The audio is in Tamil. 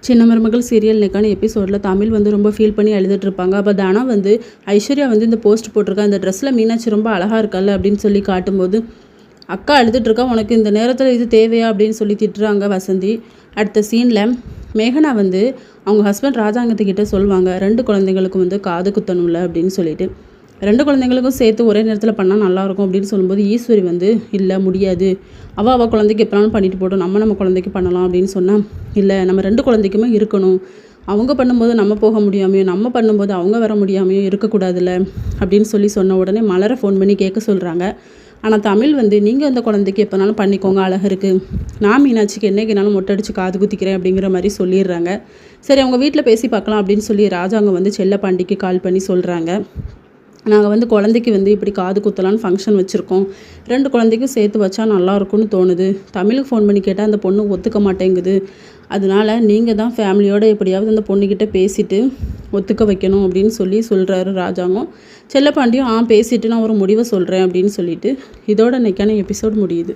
சின்ன மருமகள் சீரியல் இன்னைக்கான எபிசோடில் தமிழ் வந்து ரொம்ப ஃபீல் பண்ணி அழுதுட்டு இருப்பாங்க. அப்போ தானா வந்து ஐஸ்வர்யா வந்து இந்த போஸ்ட் போட்டிருக்கா, இந்த ட்ரெஸ்ஸில் மீனாட்சி ரொம்ப அழகாக இருக்கல்ல அப்படின்னு சொல்லி காட்டும்போது, அக்கா அழுதுட்டுருக்கா, உனக்கு இந்த நேரத்தில் இது தேவையா அப்படின்னு சொல்லி திட்டுறாங்க வசந்தி. அடுத்த சீனில் மேகனா வந்து அவங்க ஹஸ்பண்ட் ராஜாங்கத்துக்கிட்ட சொல்லுவாங்க, 2 குழந்தைங்களுக்கும் வந்து காது குத்தணும்ல அப்படின்னு சொல்லிட்டு. 2 குழந்தைங்களுக்கும் சேர்த்து ஒரே நேரத்தில் பண்ணால் நல்லாயிருக்கும் அப்படின்னு சொல்லும்போது ஈஸ்வரி வந்து இல்லை முடியாது, அவள் குழந்தைக்கு எப்போனாலும் பண்ணிட்டு போட்டோம், நம்ம குழந்தைக்கு பண்ணலாம் அப்படின்னு சொன்னால், இல்லை நம்ம 2 குழந்தைக்குமே இருக்கணும், அவங்க பண்ணும்போது நம்ம போக முடியாமையோ நம்ம பண்ணும்போது அவங்க வர முடியாமையோ இருக்கக்கூடாதுல்ல அப்படின்னு சொல்லி சொன்ன உடனே மலரை ஃபோன் பண்ணி கேட்க சொல்கிறாங்க. ஆனால் தமிழ் வந்து நீங்கள் அந்த குழந்தைக்கு எப்போனாலும் பண்ணிக்கோங்க, அழகு இருக்குது, நான் மீனாட்சிக்கு என்னைக்குனாலும் மொட்டை அடித்து காது குத்திக்கிறேன் அப்படிங்கிற மாதிரி சொல்லிடுறாங்க. சரி அவங்க வீட்டில் பேசி பார்க்கலாம் அப்படின்னு சொல்லி ராஜாங்க வந்து செல்லப்பாண்டிக்கு கால் பண்ணி சொல்கிறாங்க, நாங்கள் வந்து குழந்தைக்கு வந்து இப்படி காது குத்தலான்னு ஃபங்க்ஷன் வச்சுருக்கோம், 2 குழந்தைக்கும் சேர்த்து வச்சா நல்லாயிருக்கும்னு தோணுது, தமிழுக்கு ஃபோன் பண்ணி கேட்டால் அந்த பொண்ணு ஒத்துக்க மாட்டேங்குது, அதனால் நீங்கள் தான் ஃபேமிலியோடு எப்படியாவது அந்த பொண்ணுக்கிட்ட பேசிவிட்டு ஒத்துக்க வைக்கணும் அப்படின்னு சொல்லி சொல்கிறாரு ராஜாங்கம். செல்லப்பாண்டியும் பேசிவிட்டு நான் ஒரு முடிவை சொல்கிறேன் அப்படின்னு சொல்லிட்டு இதோட இன்னைக்கான எபிசோட் முடியுது.